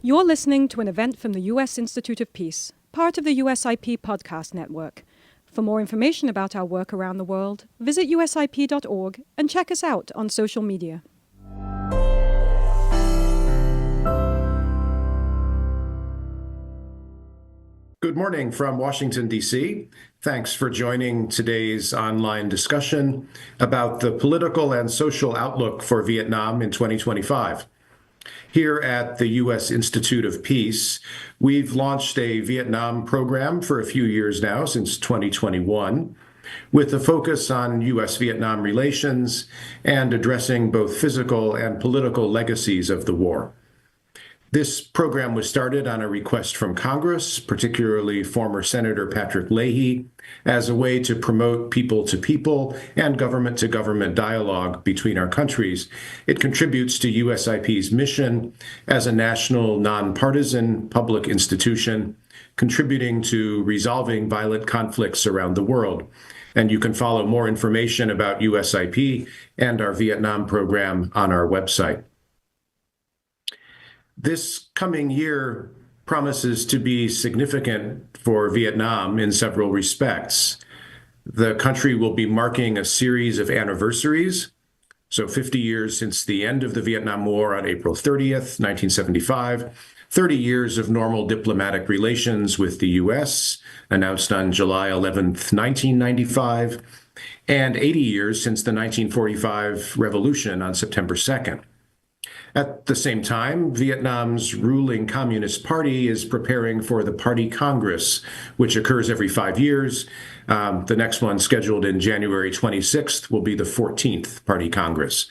You're listening to an event from the U.S. Institute of Peace, part of the USIP podcast network. For more information about our work around the world, visit usip.org and check us out on social media. Good morning from Washington, D.C. Thanks for joining today's online discussion about the political and social outlook for Vietnam in 2025. Here at the U.S. Institute of Peace, we've launched a Vietnam program for a few years now, since 2021, with a focus on U.S.-Vietnam relations and addressing both physical and political legacies of the war. This program was started on a request from Congress, particularly former Senator Patrick Leahy, as a way to promote people-to-people and government-to-government dialogue between our countries. It contributes to USIP's mission as a national, nonpartisan public institution, contributing to resolving violent conflicts around the world. And you can follow more information about USIP and our Vietnam program on our website. This coming year promises to be significant for Vietnam in several respects. The country will be marking a series of anniversaries. So 50 years since the end of the Vietnam War on April 30th, 1975, 30 years of normal diplomatic relations with the U.S., announced on July 11th, 1995, and 80 years since the 1945 revolution on September 2nd. At the same time, Vietnam's ruling Communist Party is preparing for the Party Congress, which occurs every 5 years. The next one, scheduled in January 26th, will be the 14th Party Congress.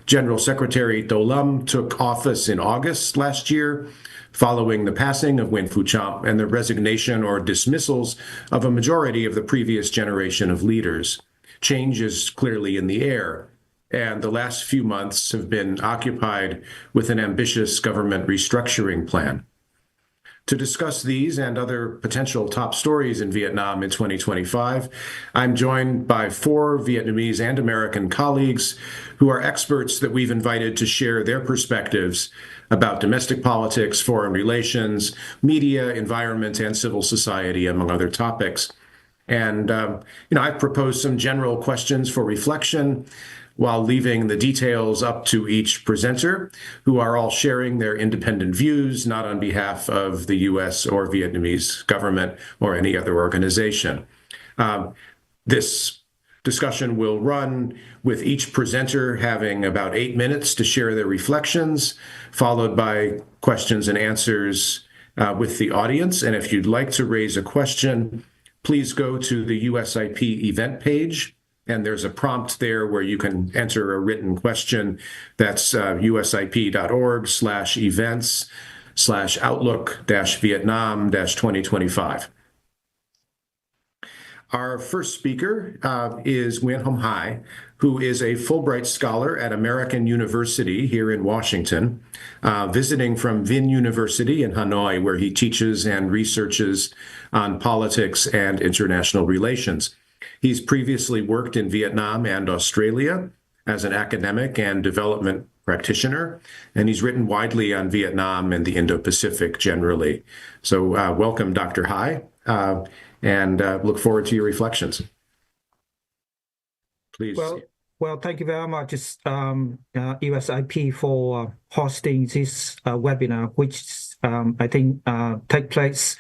General Secretary Do Lam took office in August last year, following the passing of Nguyen Phu Trọng and the resignation or dismissals of a majority of the previous generation of leaders. Change is clearly in the air. And the last few months have been occupied with an ambitious government restructuring plan. To discuss these and other potential top stories in Vietnam in 2025, I'm joined by 4 Vietnamese and American colleagues who are experts that we've invited to share their perspectives about domestic politics, foreign relations, media, environment, and civil society, among other topics. And, I've proposed some general questions for reflection, while leaving the details up to each presenter, who are all sharing their independent views, not on behalf of the U.S. or Vietnamese government or any other organization. This discussion will run with each presenter having about 8 minutes to share their reflections, followed by questions and answers with the audience. And if you'd like to raise a question, please go to the USIP event page. And there's a prompt there where you can enter a written question. That's usip.org/events/outlook-Vietnam-2025. Our first speaker is Nguyen Hom Hai, who is a Fulbright scholar at American University here in Washington, visiting from Vinh University in Hanoi, where he teaches and researches on politics and international relations. He's previously worked in Vietnam and Australia as an academic and development practitioner, and he's written widely on Vietnam and the Indo-Pacific generally. So welcome, Dr. Hai, and look forward to your reflections. Please. Well, thank you very much, USIP, for hosting this webinar, which I think take place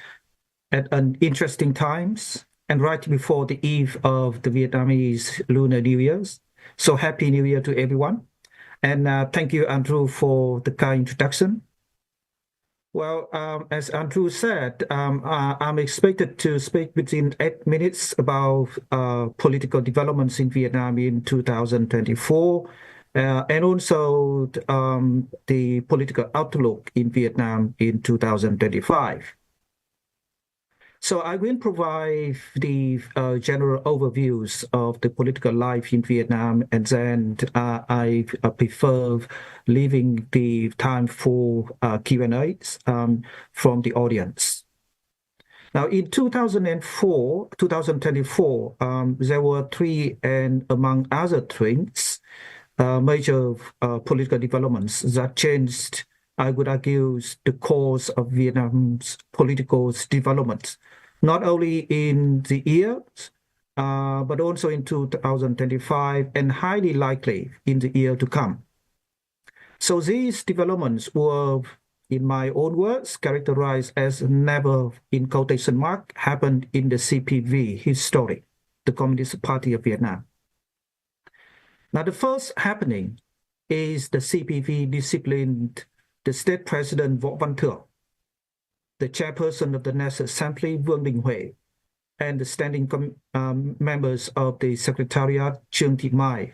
at an interesting times, and right before the eve of the Vietnamese Lunar New Year. So Happy New Year to everyone. And thank you, Andrew, for the kind introduction. Well, as Andrew said, I'm expected to speak within 8 minutes about political developments in Vietnam in 2024, and also the political outlook in Vietnam in 2025. So I will provide the general overviews of the political life in Vietnam, and then I prefer leaving the time for Q&As from the audience. Now, in 2024, there were 3, and among other things, major political developments that changed I would argue, the cause of Vietnam's political development, not only in the year, but also in 2025 and highly likely in the year to come. So these developments were, in my own words, characterized as never, in quotation mark, happened in the CPV history, the Communist Party of Vietnam. Now, the first happening is the CPV disciplined the state president Võ Văn Thưởng, the chairperson of the National Assembly Vương Đình Huệ, and the standing members of the Secretariat Trương Thị Mai.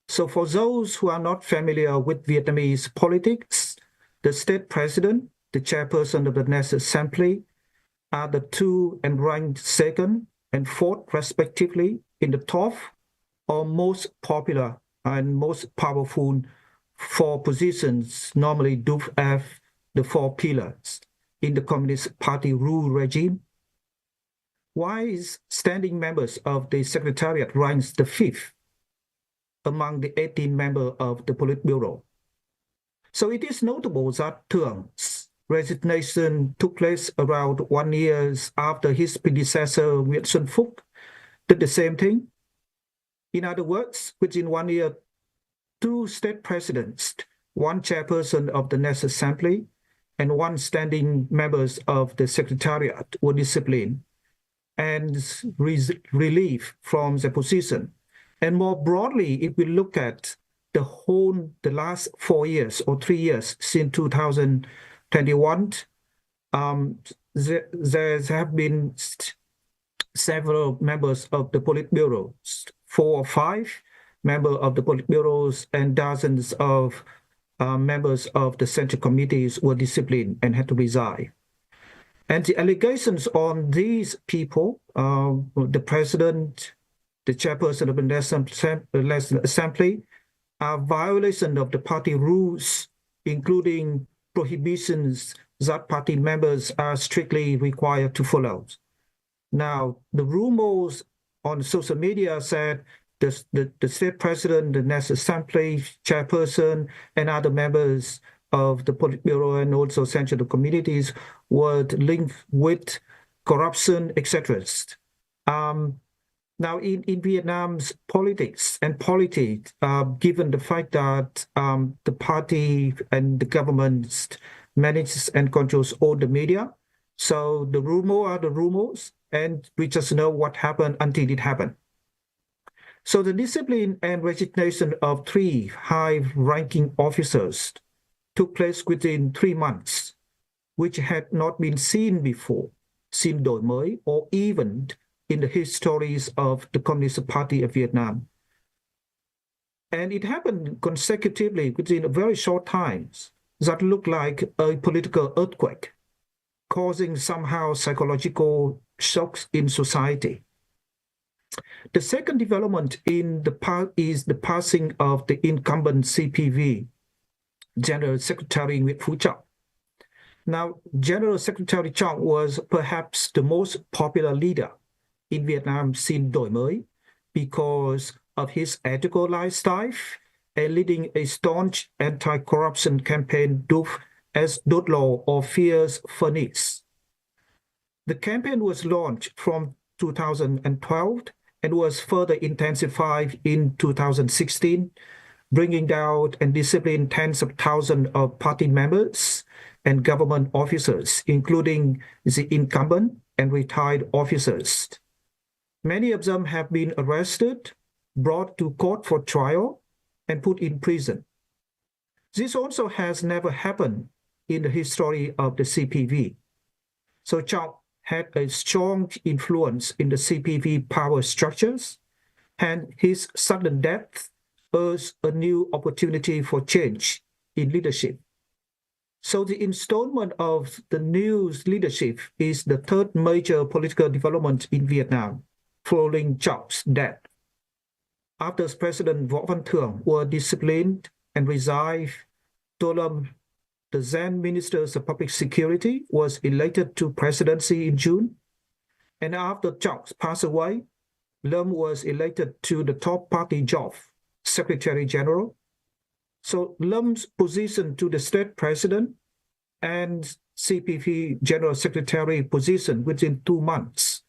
So for those who are not familiar with Vietnamese politics, the state president, the chairperson of the National Assembly, are the two and ranked second and fourth respectively in the top or most popular and most powerful four positions normally do have the four pillars in the Communist Party rule regime. Why is standing members of the Secretariat ranks the fifth among the 18 members of the Politburo? So it is notable that Thưởng resignation took place around 1 year after his predecessor Nguyễn Xuân Phúc did the same thing. In other words, within 1 year, two state presidents, one chairperson of the National Assembly, and one standing members of the Secretariat were disciplined and relieved from their position. And more broadly, if we look at the last 4 years or 3 years since 2021, there have been several members of the Politburo, 4 or 5 members of the Politburos, and dozens of members of the Central Committees were disciplined and had to resign. And the allegations on these people, the president, the chairperson of the National Assembly, are violation of the party rules, including prohibitions that party members are strictly required to follow. Now, the rumors on social media said the state president, the National Assembly chairperson, and other members of the Politburo and also Central Committees were linked with corruption, etc. Now, in Vietnam's politics and polity, given the fact that the party and the government manages and controls all the media, so the rumors are the rumors, and we just know what happened until it happened. So the discipline and resignation of 3 high-ranking officers took place within 3 months, which had not been seen before, xin đổi mới, or even in the histories of the Communist Party of Vietnam. And it happened consecutively within a very short time that looked like a political earthquake, causing somehow psychological shocks in society. The second development is the passing of the incumbent CPV, General Secretary Nguyễn Phú Trọng. Now, General Secretary Trọng was perhaps the most popular leader in Vietnam since đổi mới because of his ethical lifestyle and leading a staunch anti-corruption campaign dubbed as Đốt Lò or Fierce Furnace. The campaign was launched from 2012 and was further intensified in 2016, bringing down and disciplining tens of thousands of party members and government officers, including the incumbent and retired officers. Many of them have been arrested, brought to court for trial, and put in prison. This also has never happened in the history of the CPV. So Trọng had a strong influence in the CPV power structures, and his sudden death was a new opportunity for change in leadership. So the installment of the new leadership is the third major political development in Vietnam following Trọng death. After President Võ Văn Thưởng was disciplined and resigned, Tô Lâm, the then Minister of Public Security, was elected to presidency in June. And after Trọng passed away, Lâm was elected to the top party job, Secretary General. So Lem's position to the state president and CPP General Secretary position within 2 months.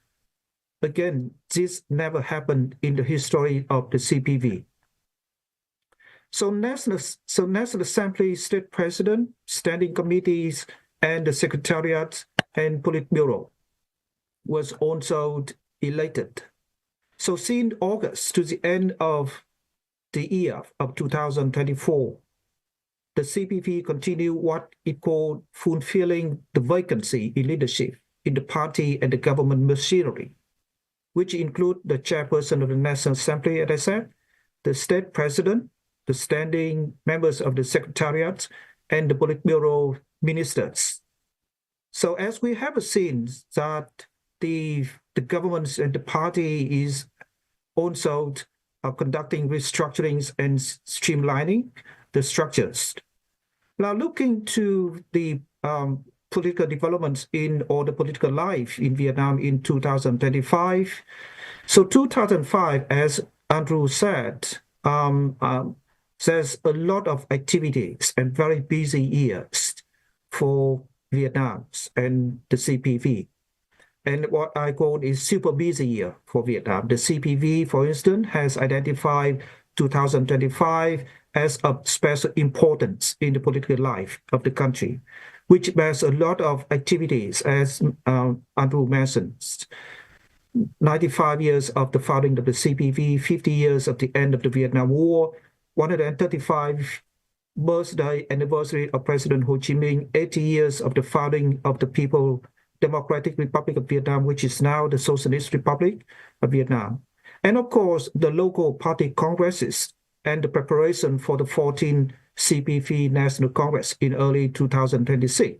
Again, this never happened in the history of the CPV. So National Assembly, State President, Standing Committees, and the Secretariat and Politburo was also elected. So since August to the end of the year of 2024, the CPV continued what it called fulfilling the vacancy in leadership in the party and the government machinery, which include the chairperson of the National Assembly, as I said, the state president, the standing members of the Secretariat, and the Politburo ministers. So as we have seen that the government and the party is also conducting restructurings and streamlining the structures. Now, looking to the political developments or the political life in Vietnam in 2025. So 2005, as Andrew said, there's a lot of activities and very busy years for Vietnam and the CPV. And what I call is super busy year for Vietnam. The CPV, for instance, has identified 2025 as of special importance in the political life of the country, which bears a lot of activities, as Andrew mentioned. 95 years of the founding of the CPV, 50 years of the end of the Vietnam War, 135 birthday anniversary of President Ho Chi Minh, 80 years of the founding of the People's Democratic Republic of Vietnam, which is now the Socialist Republic of Vietnam. And of course, the local party congresses and the preparation for the 14th CPV National Congress in early 2026.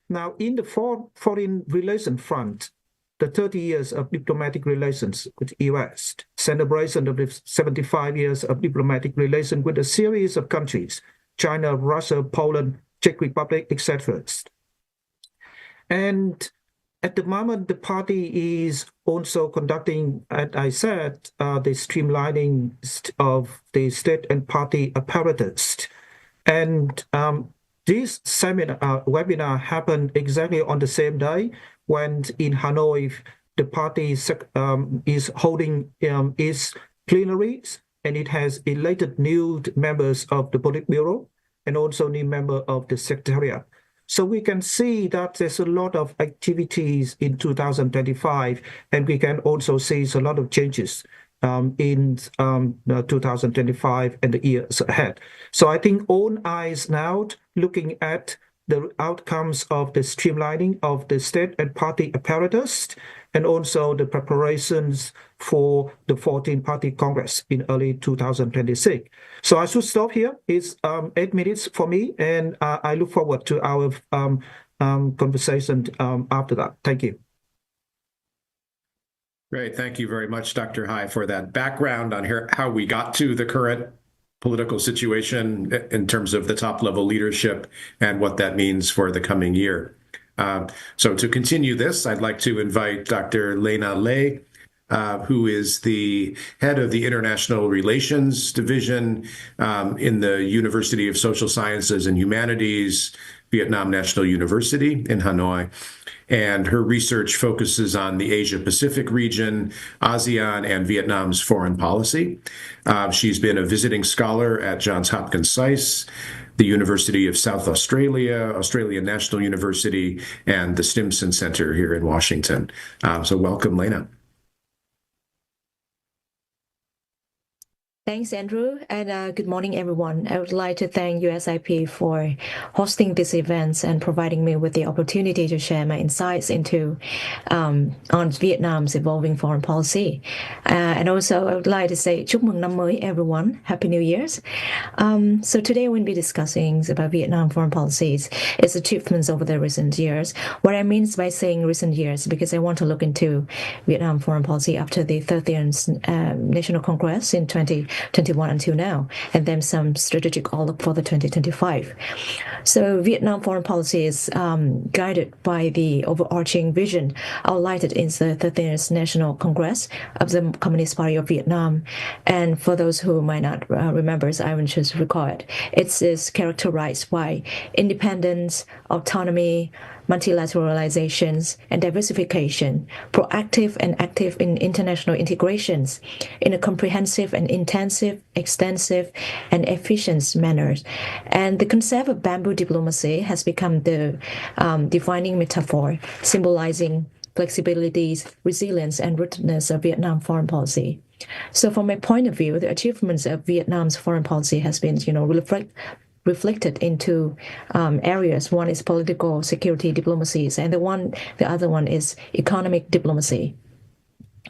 Now, in the foreign relations front, the 30 years of diplomatic relations with the U.S., celebration of the 75 years of diplomatic relations with a series of countries, China, Russia, Poland, Czech Republic, etc. And at the moment, the party is also conducting, as I said, the streamlining of the state and party apparatus. And this webinar happened exactly on the same day when in Hanoi, the party is holding its plenaries, and it has elected new members of the Politburo and also new member of the Secretariat. So we can see that there's a lot of activities in 2025, and we can also see a lot of changes in 2025 and the years ahead. So I think all eyes now looking at the outcomes of the streamlining of the state and party apparatus, and also the preparations for the 14th Party Congress in early 2026. So I should stop here. It's 8 minutes for me, and I look forward to our conversation after that. Thank you. Great. Thank you very much, Dr. Hai, for that background on how we got to the current political situation in terms of the top-level leadership and what that means for the coming year. So to continue this, I'd like to invite Dr. Lena Lê, who is the head of the International Relations Division in the University of Social Sciences and Humanities, Vietnam National University in Hanoi. And her research focuses on the Asia-Pacific region, ASEAN, and Vietnam's foreign policy. She's been a visiting scholar at Johns Hopkins SAIS, the University of South Australia, Australian National University, and the Stimson Center here in Washington. So welcome, Lena. Thanks, Andrew, and good morning, everyone. I would like to thank USIP for hosting this event and providing me with the opportunity to share my insights into on Vietnam's evolving foreign policy. And also, I would like to say Chúc mừng năm mới, everyone. Happy New Year's. So today we'll be discussing about Vietnam foreign policies, its achievements over the recent years. What I mean by saying recent years, because I want to look into Vietnam foreign policy after the 30th National Congress in 2020. 2021 until now, and then some strategic outlook for the 2025. So Vietnam foreign policy is guided by the overarching vision outlined in the 13th National Congress of the Communist Party of Vietnam. And for those who might not remember, I will just recall it. It is characterized by independence, autonomy, multilateralizations, and diversification, proactive and active in international integrations in a comprehensive and intensive, extensive, and efficient manner. And the concept of bamboo diplomacy has become the defining metaphor, symbolizing flexibilities, resilience, and rootedness of Vietnam foreign policy. So from my point of view, the achievements of Vietnam's foreign policy has been, reflected into areas. One is political security diplomacies, and the other one is economic diplomacy.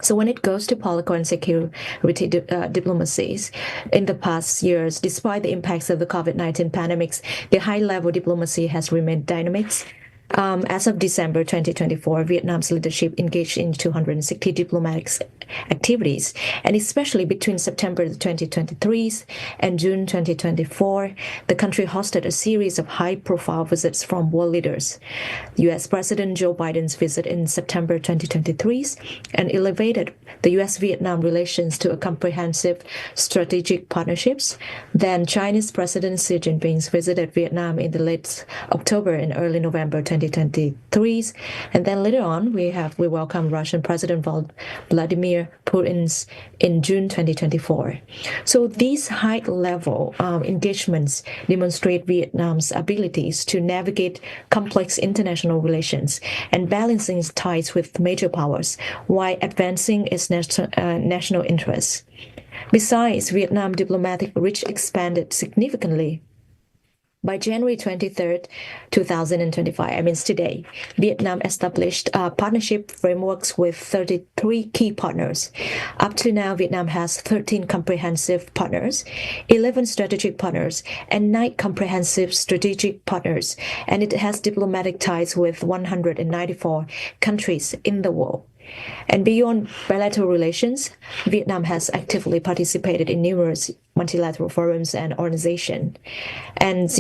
So when it goes to political and security diplomacies, in the past years, despite the impacts of the COVID-19 pandemics, the high-level diplomacy has remained dynamic. As of December 2024, Vietnam's leadership engaged in 260 diplomatic activities, and especially between September 2023 and June 2024, the country hosted a series of high-profile visits from world leaders. U.S. President Joe Biden's visit in September 2023 and elevated the U.S.-Vietnam relations to a comprehensive strategic partnerships. Then Chinese President Xi Jinping visited Vietnam in the late October and early November 2023, and then later on we welcome Russian President Vladimir Putin in June 2024. So these high-level engagements demonstrate Vietnam's abilities to navigate complex international relations and balancing its ties with major powers while advancing its national interests. Besides, Vietnam diplomatic reach expanded significantly. By January 23rd, 2025, today, Vietnam established partnership frameworks with 33 key partners. Up to now, Vietnam has 13 comprehensive partners, 11 strategic partners, and 9 comprehensive strategic partners, and it has diplomatic ties with 194 countries in the world. And beyond bilateral relations, Vietnam has actively participated in numerous multilateral forums and organizations. And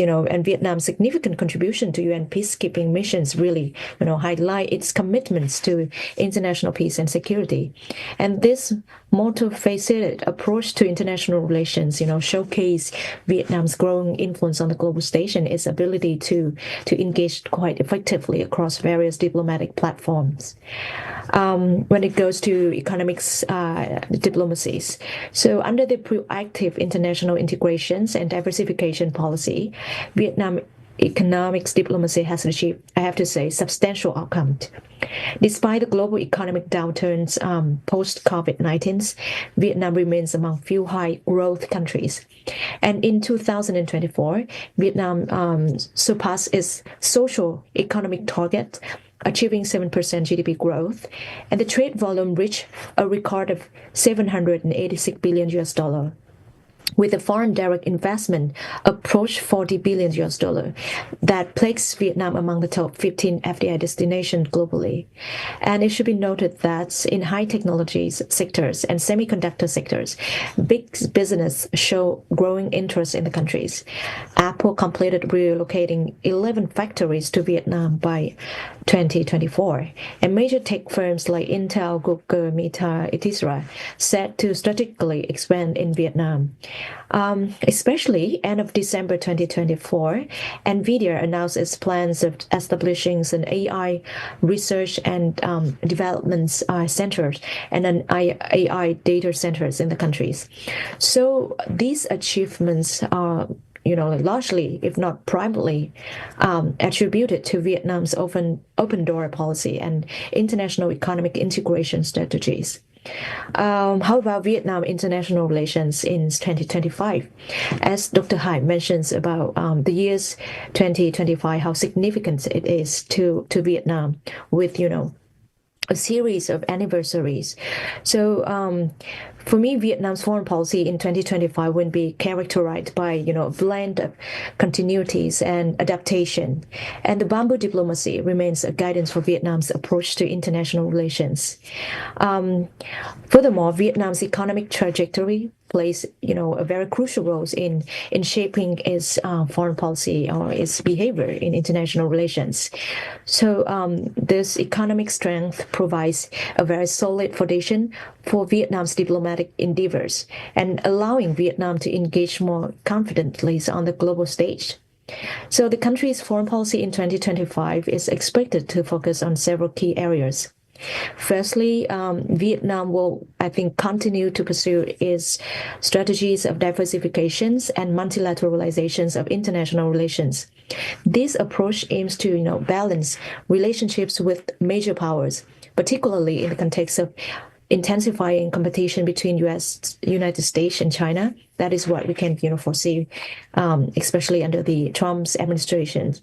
Vietnam's significant contribution to UN peacekeeping missions really, highlight its commitments to international peace and security. And this multifaceted approach to international relations, showcase Vietnam's growing influence on the global stage and its ability to engage quite effectively across various diplomatic platforms. When it goes to economics diplomacies. So under the proactive international integrations and diversification policy, Vietnam economics diplomacy has achieved, I have to say, substantial outcomes. Despite the global economic downturns post-COVID-19, Vietnam remains among few high-growth countries. And in 2024, Vietnam surpassed its social economic target, achieving 7% GDP growth, and the trade volume reached a record of $786 billion, with the foreign direct investment approached $40 billion. That places Vietnam among the top 15 FDI destinations globally. And it should be noted that in high technologies sectors and semiconductor sectors, big business show growing interest in the countries. Apple completed relocating 11 factories to Vietnam by 2024, and major tech firms like Intel, Google, Meta, etc. set to strategically expand in Vietnam. Especially end of December 2024, NVIDIA announced its plans of establishing an AI research and development centers and an AI data centers in the countries. So these achievements are largely, if not primarily, attributed to Vietnam's open door policy and international economic integration strategies. How about Vietnam international relations in 2025? As Dr. Hai mentions about the years 2025, how significant it is to Vietnam with, a series of anniversaries. So for me, Vietnam's foreign policy in 2025 will be characterized by, a blend of continuities and adaptation. And the bamboo diplomacy remains a guidance for Vietnam's approach to international relations. Furthermore, Vietnam's economic trajectory plays, a very crucial role in shaping its foreign policy or its behavior in international relations. So this economic strength provides a very solid foundation for Vietnam's diplomatic endeavors and allowing Vietnam to engage more confidently on the global stage. So the country's foreign policy in 2025 is expected to focus on several key areas. Firstly, Vietnam will, I think, continue to pursue its strategies of diversifications and multilateralizations of international relations. This approach aims to, balance relationships with major powers, particularly in the context of intensifying competition between United States and China. That is what we can, foresee, especially under the Trump's administration.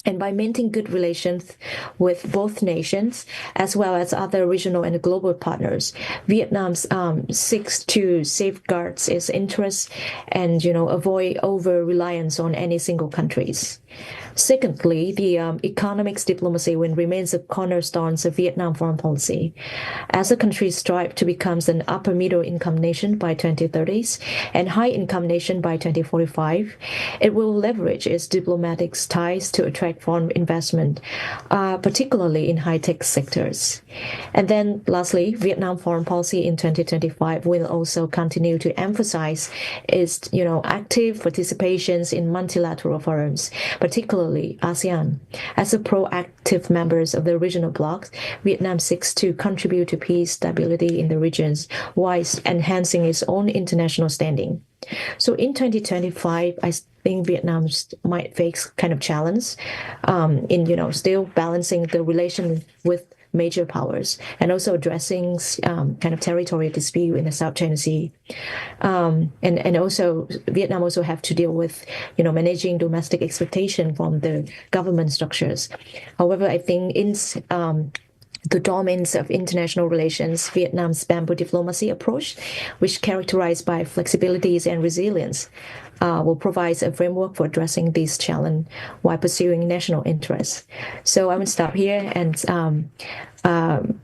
And by maintaining good relations with both nations, as well as other regional and global partners, Vietnam seeks to safeguard its interests and, avoid over-reliance on any single countries. Secondly, the economics diplomacy remains a cornerstone of Vietnam foreign policy. As the country strives to become an upper middle income nation by 2030s and high income nation by 2045, it will leverage its diplomatic ties to attract foreign investment, particularly in high-tech sectors. And then lastly, Vietnam foreign policy in 2025 will also continue to emphasize its, active participations in multilateral forums, particularly ASEAN. As a proactive members of the regional bloc, Vietnam seeks to contribute to peace, stability in the regions, while enhancing its own international standing. So in 2025, I think Vietnam might face kind of challenge in, still balancing the relation with major powers and also addressing kind of territorial dispute in the South China Sea. And also Vietnam also have to deal with, managing domestic expectation from the government structures. However, I think in the domains of international relations, Vietnam's bamboo diplomacy approach, which characterized by flexibilities and resilience, will provide a framework for addressing these challenges while pursuing national interests. So I will stop here and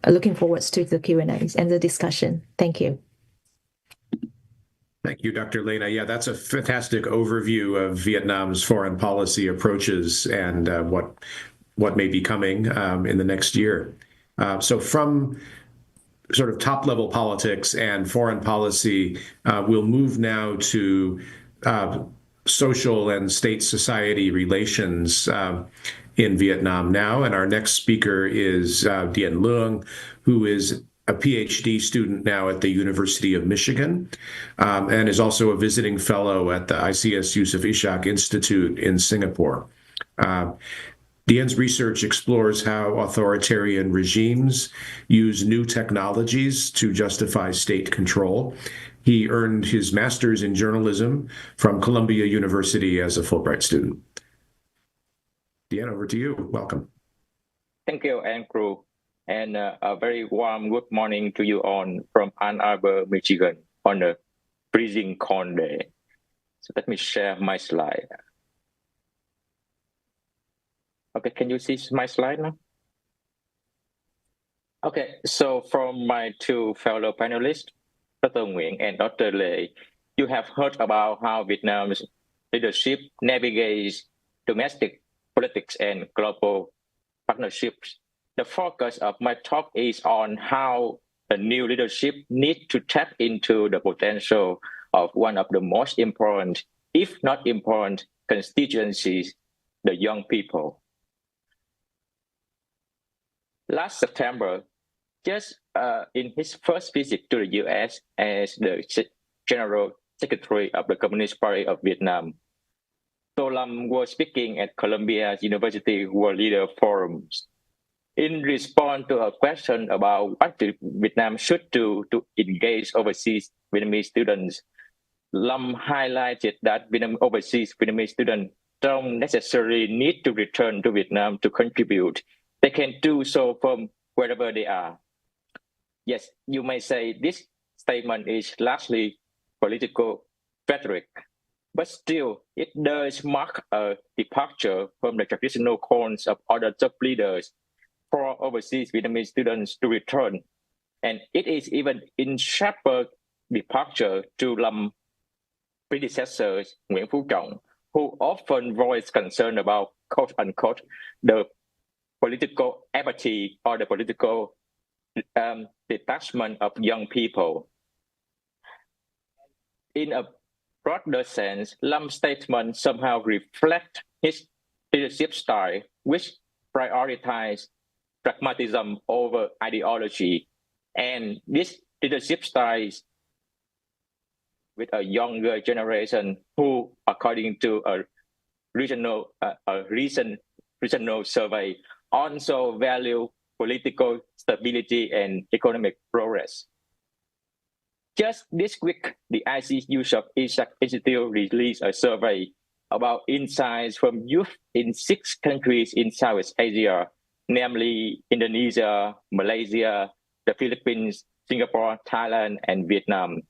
looking forward to the Q&As and the discussion. Thank you. Thank you, Dr. Lena. Yeah, that's a fantastic overview of Vietnam's foreign policy approaches and what may be coming in the next year. So from sort of top-level politics and foreign policy, we'll move now to social and state society relations in Vietnam now. And our next speaker is Dien Luong, who is a Ph.D. student now at the University of Michigan and is also a visiting fellow at the ICEAS-Yusof Ishak Institute in Singapore. Dien's research explores how authoritarian regimes use new technologies to justify state control. He earned his master's in journalism from Columbia University as a Fulbright student. Dien, over to you. Welcome. Thank you, Andrew. And a very warm good morning to you all from Ann Arbor, Michigan on a freezing cold day. So let me share my slide. Okay, can you see my slide now? Okay, so from my two fellow panelists, Dr. Nguyen and Dr. Lê, you have heard about how Vietnam's leadership navigates domestic politics and global partnerships. The focus of my talk is on how the new leadership needs to tap into the potential of one of the most important, if not important, constituencies, the young people. Last September, just in his first visit to the U.S. as the General Secretary of the Communist Party of Vietnam, Tô Lâm was speaking at Columbia University World Leader Forums. In response to a question about what Vietnam should do to engage overseas Vietnamese students, Lâm highlighted that overseas Vietnamese students don't necessarily need to return to Vietnam to contribute. They can do so from wherever they are. Yes, you may say this statement is largely political rhetoric, but still, it does mark a departure from the traditional calls of other top leaders for overseas Vietnamese students to return. And it is even in sharper departure to Lam's predecessors, Nguyễn Phú Trọng, who often voiced concern about, quote unquote, the political apathy or the political detachment of young people. In a broader sense, Lam's statement somehow reflect his leadership style, which prioritized pragmatism over ideology. And this leadership style with a younger generation who, according to a recent regional survey, also value political stability and economic progress. Just this week, the ISEAS-Yusof Ishak Institute released a survey about insights from youth in 6 countries in Southeast Asia, namely Indonesia, Malaysia, the Philippines, Singapore, Thailand, and Vietnam.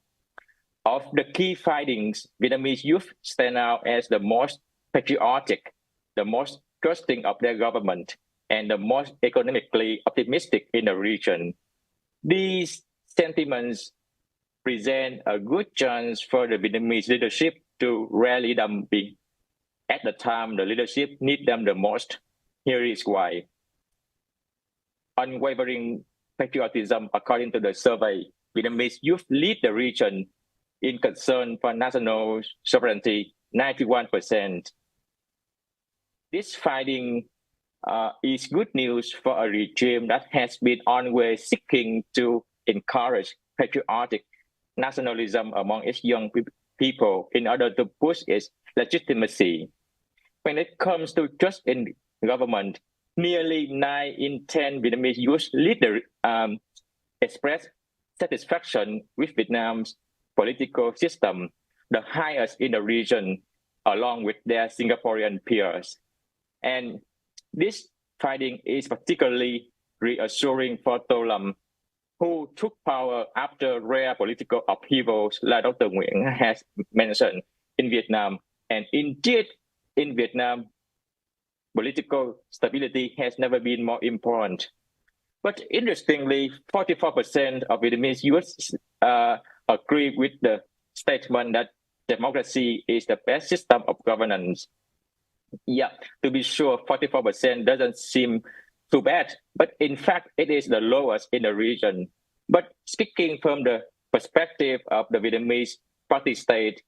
Of the key findings, Vietnamese youth stand out as the most patriotic, the most trusting of their government, and the most economically optimistic in the region. These sentiments present a good chance for the Vietnamese leadership to rally them at the time the leadership needs them the most. Here is why. Unwavering patriotism, according to the survey, Vietnamese youth lead the region in concern for national sovereignty, 91%. This finding is good news for a regime that has been always seeking to encourage patriotic nationalism among its young people in order to push its legitimacy. When it comes to trust in government, nearly 9 in 10 Vietnamese youth leaders express satisfaction with Vietnam's political system, the highest in the region, along with their Singaporean peers. And this finding is particularly reassuring for To Lam, who took power after rare political upheavals, like Dr. Nguyen has mentioned, in Vietnam. And indeed, in Vietnam, political stability has never been more important. But interestingly, 44% of Vietnamese youth agree with the statement that democracy is the best system of governance. Yeah, to be sure, 44% doesn't seem too bad, but in fact, it is the lowest in the region. But speaking from the perspective of the Vietnamese party state,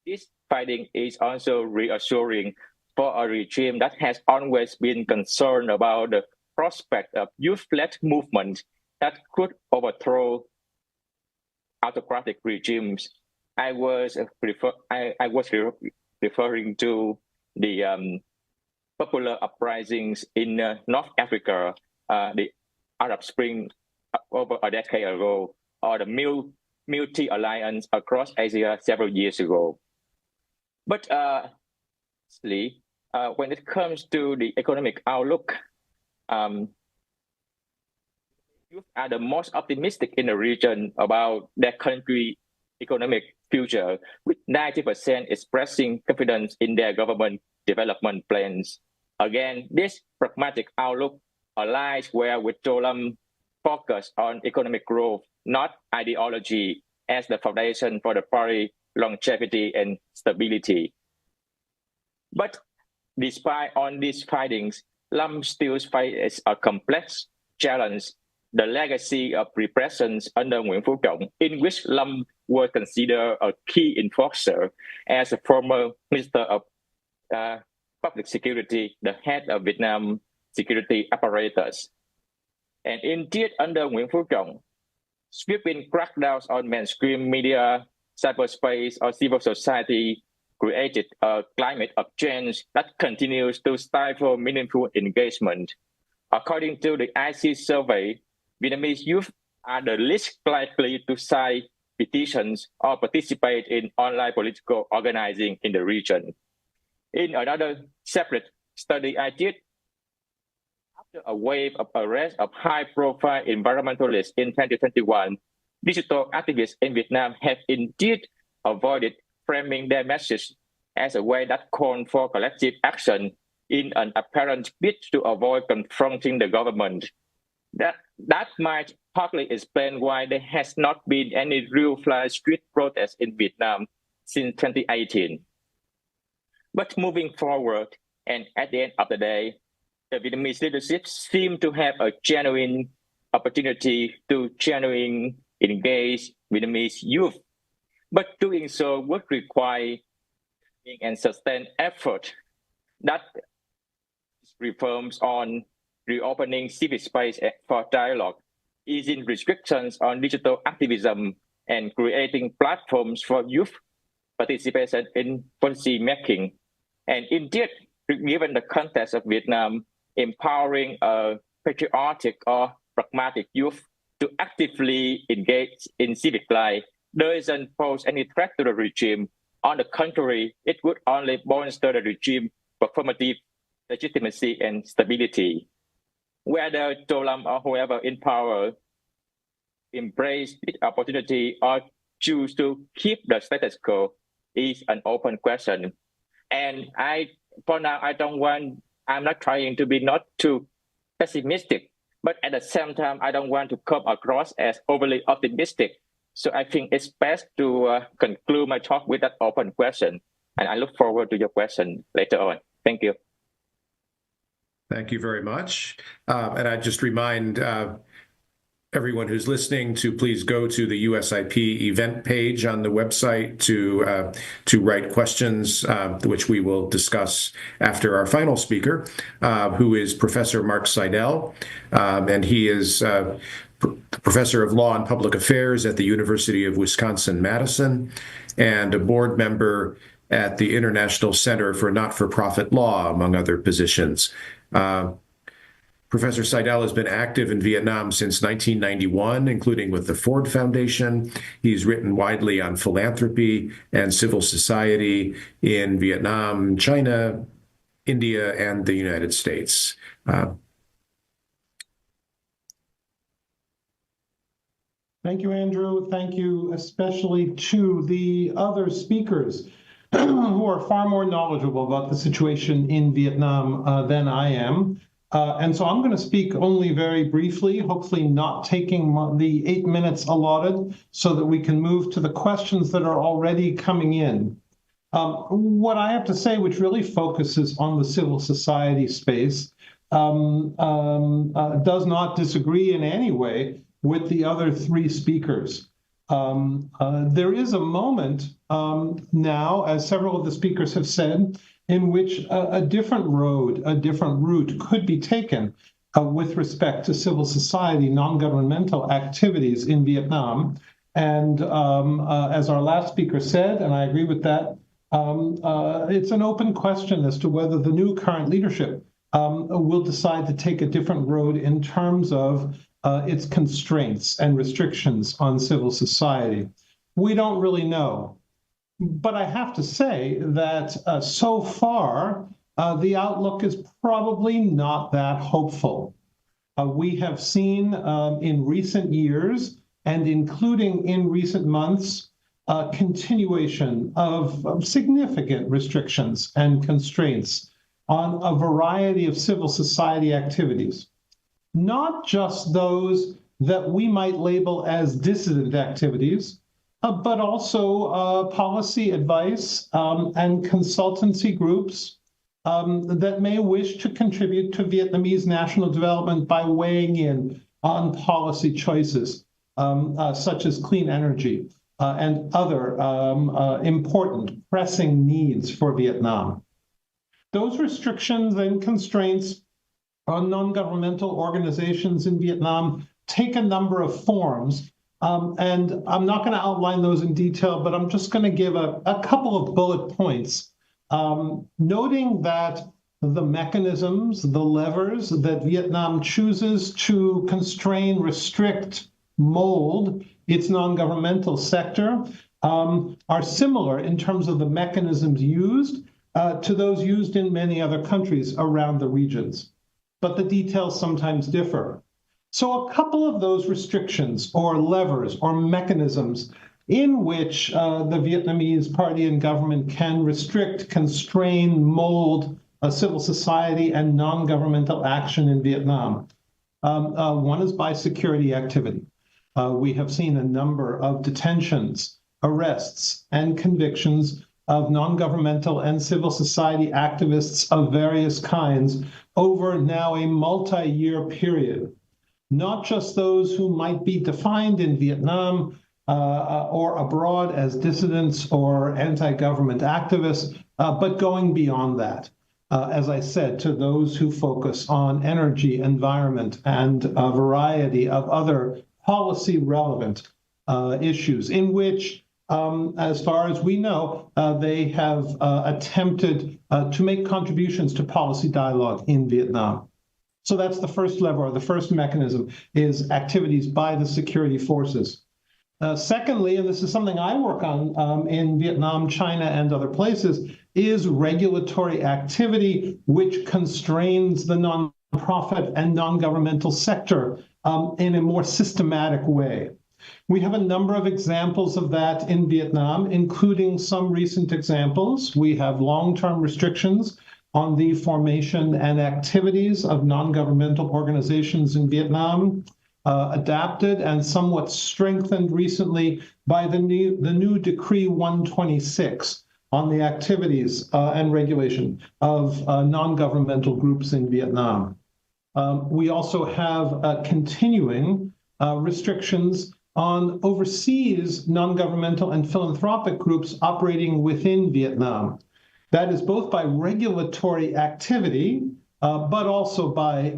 this finding is also reassuring for a regime that has always been concerned about the prospect of youth-led movement that could overthrow autocratic regimes. I was referring to the popular uprisings in North Africa, the Arab Spring over a decade ago, or the multi-alliance across Asia several years ago. But when it comes to the economic outlook, youth are the most optimistic in the region about their country's economic future, with 90% expressing confidence in their government development plans. Again, this pragmatic outlook aligns well with To Lam's focus on economic growth, not ideology, as the foundation for the party's longevity and stability. But despite all these findings, Lam still faces a complex challenge: the legacy of repressions under Nguyễn Phú Trọng, in which Lam was considered a key enforcer as a former Minister of Public Security, the head of Vietnam security apparatus. And indeed, under Nguyễn Phú Trọng, sweeping crackdowns on mainstream media, cyberspace, or civil society created a climate of change that continues to stifle meaningful engagement. According to the ICEAS survey, Vietnamese youth are the least likely to sign petitions or participate in online political organizing in the region. In another separate study I did, after a wave of arrests of high-profile environmentalists in 2021, digital activists in Vietnam have indeed avoided framing their message as a way that called for collective action in an apparent bid to avoid confronting the government. That might partly explain why there has not been any real flag street protests in Vietnam since 2018. But moving forward, and at the end of the day, the Vietnamese leadership seemed to have a genuine opportunity to genuinely engage Vietnamese youth. But doing so would require and sustained effort that reforms on reopening civic space for dialogue, easing restrictions on digital activism, and creating platforms for youth participation in policy making. And indeed, given the context of Vietnam, empowering a patriotic or pragmatic youth to actively engage in civic life doesn't pose any threat to the regime. On the contrary, it would only bolster the regime's performative legitimacy and stability. Whether To Lam or whoever in power embrace this opportunity or choose to keep the status quo is an open question. And for now, I'm not trying to be not too pessimistic, but at the same time, I don't want to come across as overly optimistic. So I think it's best to conclude my talk with that open question. And I look forward to your question later on. Thank you. Thank you very much. And I just remind everyone who's listening to please go to the USIP event page on the website to write questions, which we will discuss after our final speaker, who is Professor Mark Sidel, and he is Professor of Law and Public Affairs at the University of Wisconsin-Madison and a board member at the International Center for Not-for-Profit Law, among other positions. Professor Sidel has been active in Vietnam since 1991, including with the Ford Foundation. He's written widely on philanthropy and civil society in Vietnam, China, India, and the United States. Thank you, Andrew. Thank you especially to the other speakers who are far more knowledgeable about the situation in Vietnam than I am. And so I'm going to speak only very briefly, hopefully not taking the 8 minutes allotted, so that we can move to the questions that are already coming in. What I have to say, which really focuses on the civil society space, does not disagree in any way with the other three speakers. There is a moment now, as several of the speakers have said, in which a different road, a different route could be taken with respect to civil society, non-governmental activities in Vietnam. And as our last speaker said, and I agree with that, it's an open question as to whether the new current leadership will decide to take a different road in terms of its constraints and restrictions on civil society. We don't really know. But I have to say that so far, the outlook is probably not that hopeful. We have seen in recent years, and including in recent months, continuation of significant restrictions and constraints on a variety of civil society activities. Not just those that we might label as dissident activities, but also policy advice and consultancy groups that may wish to contribute to Vietnamese national development by weighing in on policy choices, such as clean energy and other important pressing needs for Vietnam. Those restrictions and constraints on non-governmental organizations in Vietnam take a number of forms. And I'm not going to outline those in detail, but I'm just going to give a couple of bullet points, noting that the mechanisms, the levers that Vietnam chooses to constrain, restrict, mold its non-governmental sector are similar in terms of the mechanisms used to those used in many other countries around the regions. But the details sometimes differ. So a couple of those restrictions or levers or mechanisms in which the Vietnamese party and government can restrict, constrain, mold civil society and non-governmental action in Vietnam. One is by security activity. We have seen a number of detentions, arrests, and convictions of non-governmental and civil society activists of various kinds over now a multi-year period. Not just those who might be defined in Vietnam or abroad as dissidents or anti-government activists, but going beyond that. As I said, to those who focus on energy, environment, and a variety of other policy-relevant issues in which, as far as we know, they have attempted to make contributions to policy dialogue in Vietnam. So that's the first lever, or the first mechanism, is activities by the security forces. Secondly, and this is something I work on in Vietnam, China, and other places, is regulatory activity which constrains the nonprofit and non-governmental sector in a more systematic way. We have a number of examples of that in Vietnam, including some recent examples. We have long-term restrictions on the formation and activities of non-governmental organizations in Vietnam, adapted and somewhat strengthened recently by the new Decree 126 on the activities and regulation of non-governmental groups in Vietnam. We also have continuing restrictions on overseas non-governmental and philanthropic groups operating within Vietnam. That is both by regulatory activity, but also by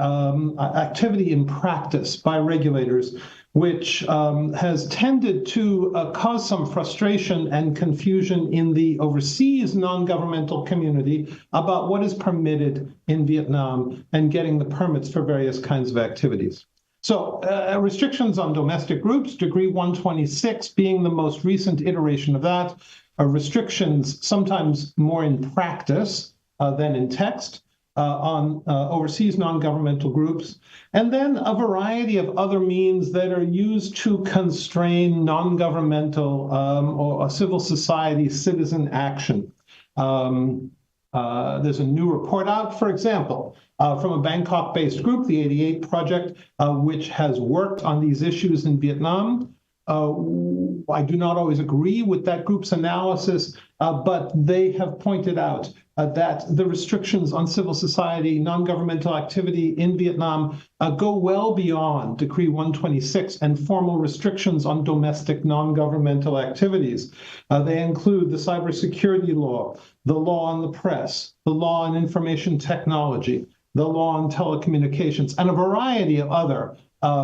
activity in practice by regulators, which has tended to cause some frustration and confusion in the overseas non-governmental community about what is permitted in Vietnam and getting the permits for various kinds of activities. So restrictions on domestic groups, Decree 126 being the most recent iteration of that, restrictions sometimes more in practice than in text, on overseas non-governmental groups, and then a variety of other means that are used to constrain non-governmental or civil society citizen action. There's a new report out, for example, from a Bangkok-based group, the 88 Project, which has worked on these issues in Vietnam. I do not always agree with that group's analysis, but they have pointed out that the restrictions on civil society, non-governmental activity in Vietnam go well beyond Decree 126 and formal restrictions on domestic non-governmental activities. They include the cybersecurity law, the law on the press, the law on information technology, the law on telecommunications, and a variety of other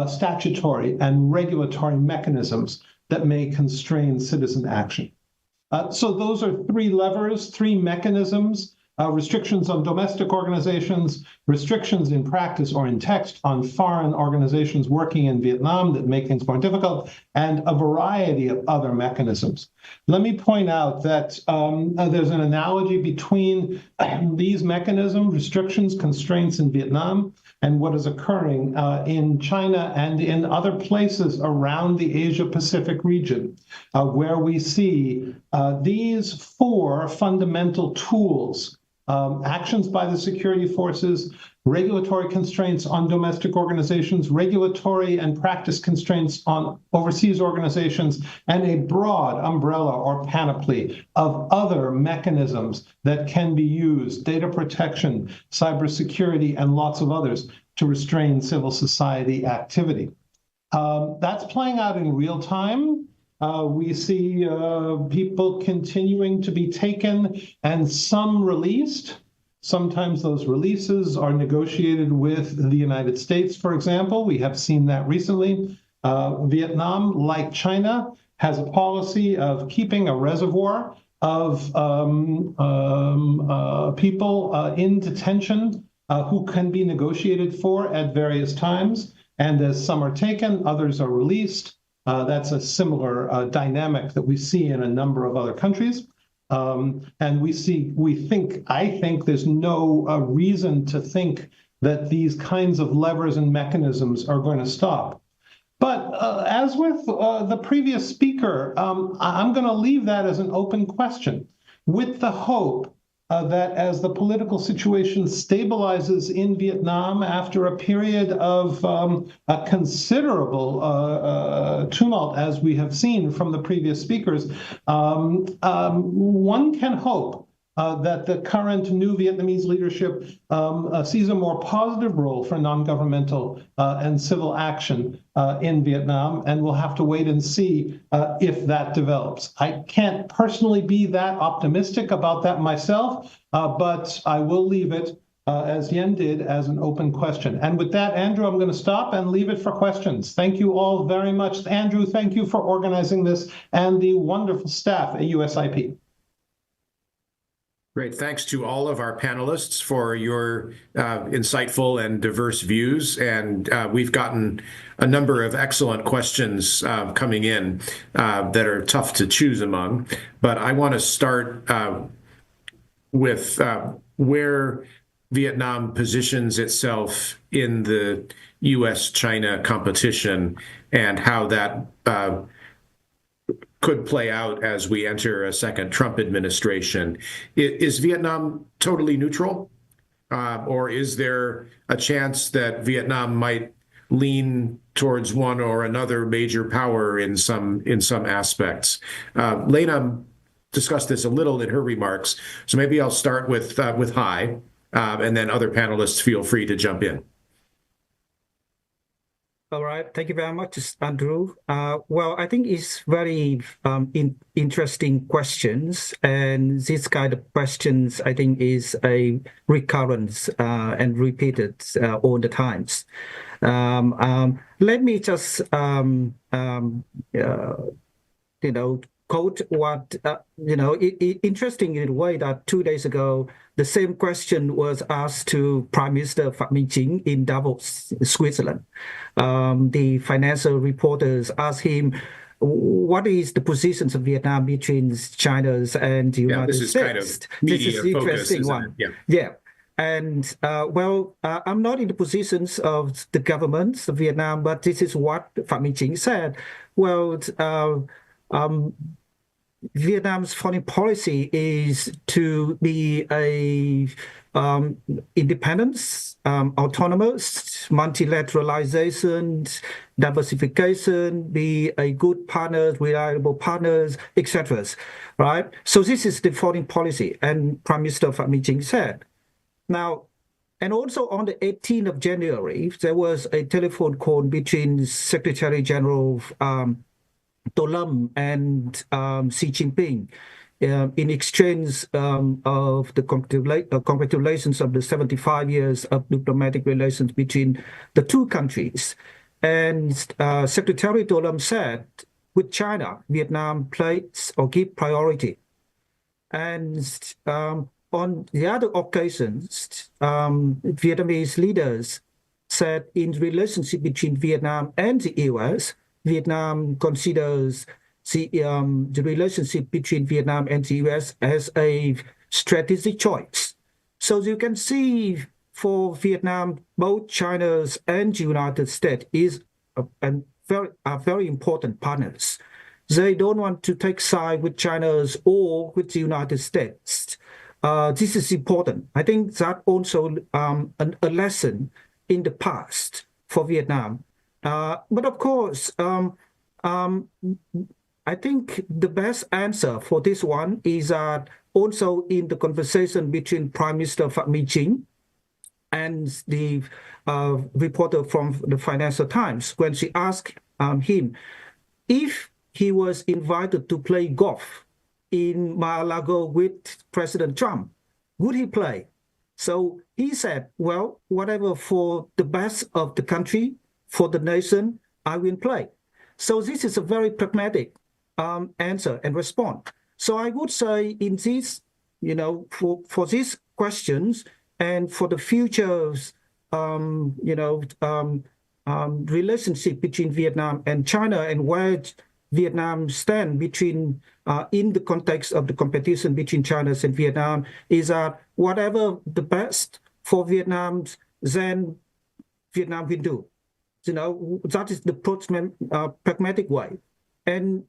statutory and regulatory mechanisms that may constrain citizen action. So those are three levers, three mechanisms: restrictions on domestic organizations, restrictions in practice or in text on foreign organizations working in Vietnam that make things more difficult, and a variety of other mechanisms. Let me point out that there's an analogy between these mechanisms, restrictions, constraints in Vietnam, and what is occurring in China and in other places around the Asia-Pacific region, where we see these four fundamental tools: actions by the security forces, regulatory constraints on domestic organizations, regulatory and practice constraints on overseas organizations, and a broad umbrella or panoply of other mechanisms that can be used: data protection, cybersecurity, and lots of others, to restrain civil society activity. That's playing out in real time. We see people continuing to be taken and some released. Sometimes those releases are negotiated with the United States, for example. We have seen that recently. Vietnam, like China, has a policy of keeping a reservoir of people in detention who can be negotiated for at various times. And as some are taken, others are released. That's a similar dynamic that we see in a number of other countries. And I think there's no reason to think that these kinds of levers and mechanisms are going to stop. But as with the previous speaker, I'm going to leave that as an open question, with the hope that as the political situation stabilizes in Vietnam after a period of a considerable tumult, as we have seen from the previous speakers, one can hope that the current new Vietnamese leadership sees a more positive role for non-governmental and civil action in Vietnam, and we'll have to wait and see if that develops. I can't personally be that optimistic about that myself, but I will leave it, as Yen did, as an open question. And with that, Andrew, I'm going to stop and leave it for questions. Thank you all very much. Andrew, thank you for organizing this, and the wonderful staff at USIP. Great. Thanks to all of our panelists for your insightful and diverse views. And we've gotten a number of excellent questions coming in that are tough to choose among. But I want to start with where Vietnam positions itself in the U.S.-China competition and how that could play out as we enter a second Trump administration. Is Vietnam totally neutral? Or is there a chance that Vietnam might lean towards one or another major power in some aspects? Lena discussed this a little in her remarks, so maybe I'll start with Hai, and then other panelists feel free to jump in. All right, thank you very much, Andrew. Well, I think it's very interesting questions, and this kind of questions, I think, is a recurrence and repeated all the times. Let me just, quote what, interesting in a way that 2 days ago, the same question was asked to Prime Minister Phạm Minh Chính in Davos, Switzerland. The financial reporters asked him, what is the positions of Vietnam between China's and the United States? Kind of media this is the interesting one. Yeah. And I'm not in the positions of the governments of Vietnam, but this is what Phạm Minh Chính said. Well, Vietnam's foreign policy is to be a independence, autonomous, multilateralization, diversification, be a good partner, reliable partners, etc. Right? So this is the foreign policy, and Prime Minister Phạm Minh Chính said. Now, and also on the 18th of January, there was a telephone call between Secretary General Tô Lâm and Xi Jinping in exchange of the congratulations of the 75 years of diplomatic relations between the two countries. And Secretary Tô Lâm said, with China, Vietnam plays or give priority. And on the other occasions, Vietnamese leaders said in the relationship between Vietnam and the U.S., Vietnam considers the relationship between Vietnam and the U.S. as a strategic choice. So you can see for Vietnam, both China's and the United States are very important partners. They don't want to take side with China's or with the United States. This is important. I think that also a lesson in the past for Vietnam. But of course, I think the best answer for this one is that also in the conversation between Prime Minister Phạm Minh Chính and the reporter from the Financial Times, when she asked him if he was invited to play golf in Mar-a-Lago with President Trump, would he play? So he said, well, whatever for the best of the country, for the nation, I will play. So this is a very pragmatic answer and response. So I would say in this, for these questions and for the future's, relationship between Vietnam and China and where Vietnam stand between in the context of the competition between China and Vietnam is that whatever the best for Vietnam, then Vietnam will do. That is the pragmatic way. And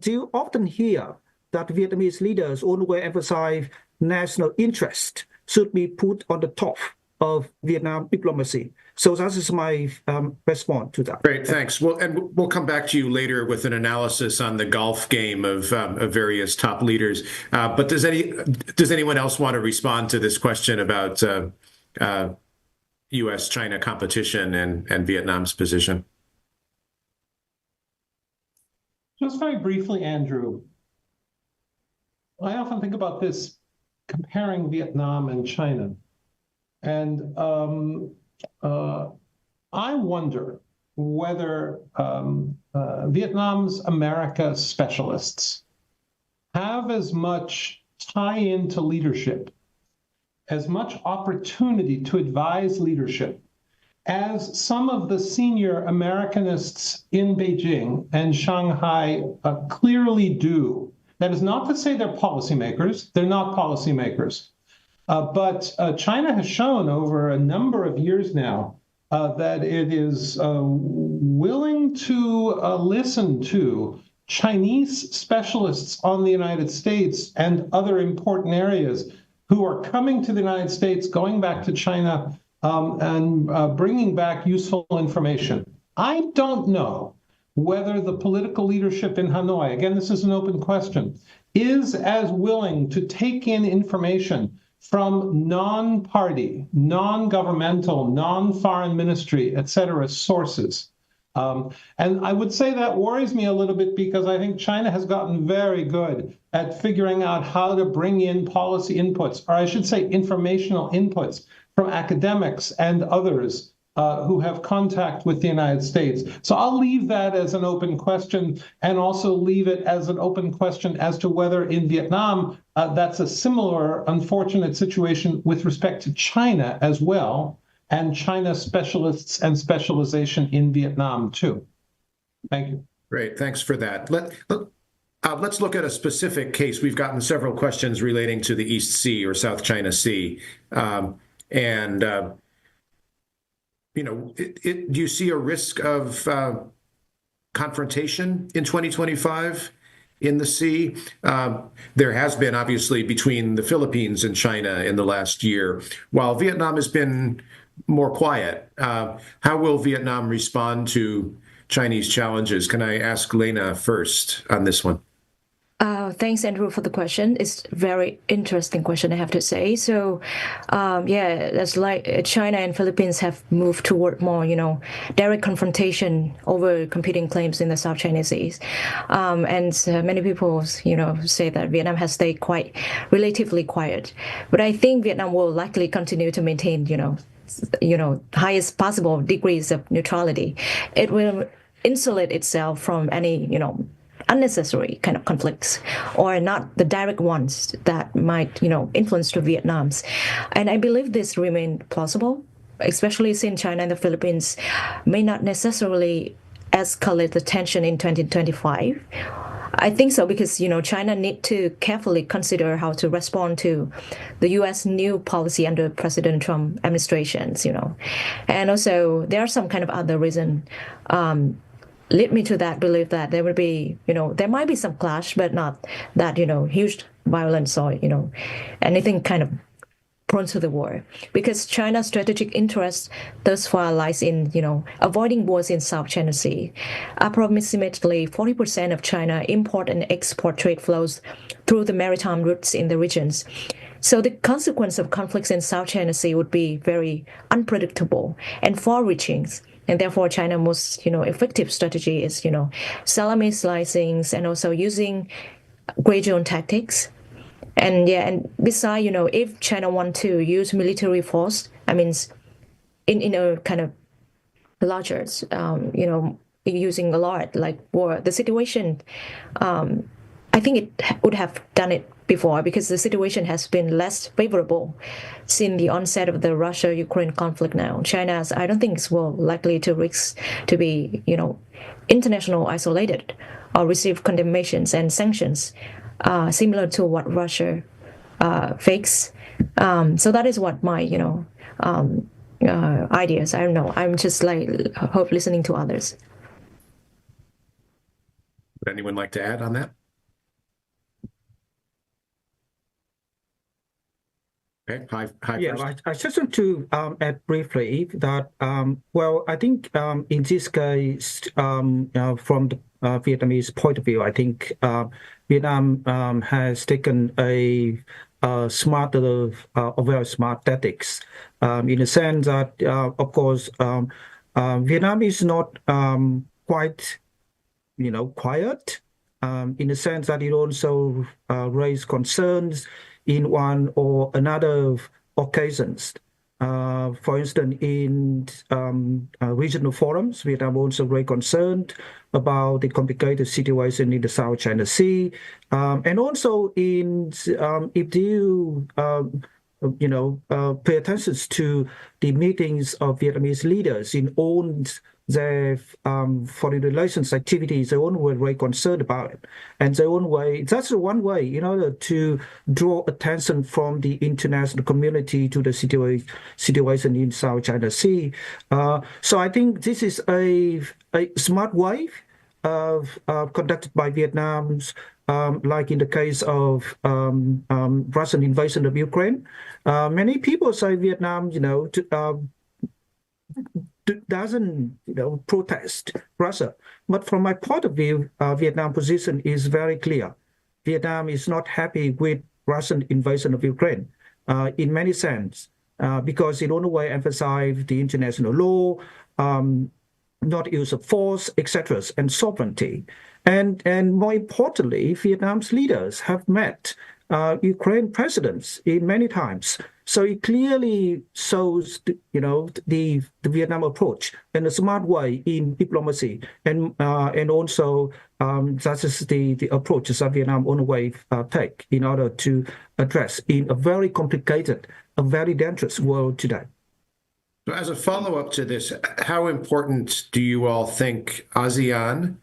you often hear that Vietnamese leaders always emphasize national interest should be put on the top of Vietnam diplomacy. So that is my response to that. Great, thanks. Well, and we'll come back to you later with an analysis on the golf game of various top leaders. But does anyone else want to respond to this question about U.S.-China competition and Vietnam's position? Just very briefly, Andrew, I often think about this comparing Vietnam and China. And I wonder whether Vietnam's America specialists have as much tie-in to leadership, as much opportunity to advise leadership as some of the senior Americanists in Beijing and Shanghai clearly do. That is not to say they're policymakers. They're not policymakers. But China has shown over a number of years now that it is willing to listen to Chinese specialists on the United States and other important areas who are coming to the United States, going back to China, and bringing back useful information. I don't know whether the political leadership in Hanoi, again, this is an open question, is as willing to take in information from non-party, non-governmental, non-foreign ministry, et cetera, sources. And I would say that worries me a little bit because I think China has gotten very good at figuring out how to bring in policy inputs, or I should say informational inputs from academics and others who have contact with the United States. So I'll leave that as an open question and also leave it as an open question as to whether in Vietnam that's a similar unfortunate situation with respect to China as well, and China specialists and specialization in Vietnam too. Thank you. Great, thanks for that. Let's look at a specific case. We've gotten several questions relating to the East Sea or South China Sea. Do you see a risk of confrontation in 2025 in the sea? There has been, obviously, between the Philippines and China in the last year, while Vietnam has been more quiet. How will Vietnam respond to Chinese challenges? Can I ask Lena first on this one? Thanks, Andrew, for the question. It's a very interesting question, I have to say. So, that's like China and Philippines have moved toward more, direct confrontation over competing claims in the South China Seas. And many people, say that Vietnam has stayed relatively quiet. But I think Vietnam will likely continue to maintain, highest possible degrees of neutrality. It will insulate itself from any, unnecessary kind of conflicts, or not the direct ones that might, influence to Vietnam's. And I believe this remains plausible, especially since China and the Philippines may not necessarily escalate the tension in 2025. I think so because, China need to carefully consider how to respond to the U.S. new policy under President Trump administrations, And also there are some kind of other reason lead me to that belief that there will be, there might be some clash, but not that, huge violence or, anything kind of prone to the war. Because China's strategic interest thus far lies in, avoiding wars in South China Sea. Approximately 40% of China import and export trade flows through the maritime routes in the regions. So the consequence of conflicts in South China Sea would be very unpredictable and far-reaching. And therefore, China's most, effective strategy is, salami slicing and also using gray zone tactics. And besides, if China want to use military force, in a kind of larger, using a lot like war, the situation, I think it would have done it before because the situation has been less favorable since the onset of the Russia-Ukraine conflict now. China's, I don't think, is likely to risk to be, international isolated or receive condemnations and sanctions similar to what Russia fakes. So that is what my, ideas. I don't know. I'm just hope listening to others. Would anyone like to add on that? Okay, hi Yeah, first. I just want to add briefly that, well, I think in this case, from the Vietnamese point of view, I think Vietnam has taken a very smart tactics, in the sense that, of course, Vietnam is not quite, quiet, in the sense that it also raised concerns in one or another occasions. For instance, in regional forums, Vietnam also very concerned about the complicated situation in the South China Sea, and also if you pay attention to the meetings of Vietnamese leaders in all their foreign relations activities, they all were very concerned about it. And their own way, that's the one way in order to draw attention from the international community to the situation in South China Sea. So I think this is a smart way of conducted by Vietnam's, like in the case of Russian invasion of Ukraine. Many people say Vietnam, doesn't protest Russia. But from my point of view, Vietnam position is very clear. Vietnam is not happy with Russian invasion of Ukraine in many sense, because it only way emphasize the international law, not use of force, etc., and sovereignty. And more importantly, Vietnam's leaders have met Ukraine presidents in many times. So it clearly shows, the Vietnam approach in a smart way in diplomacy, and also that is the approach that Vietnam always take in order to address in a very complicated, a very dangerous world today. So as a follow-up to this, how important do you all think ASEAN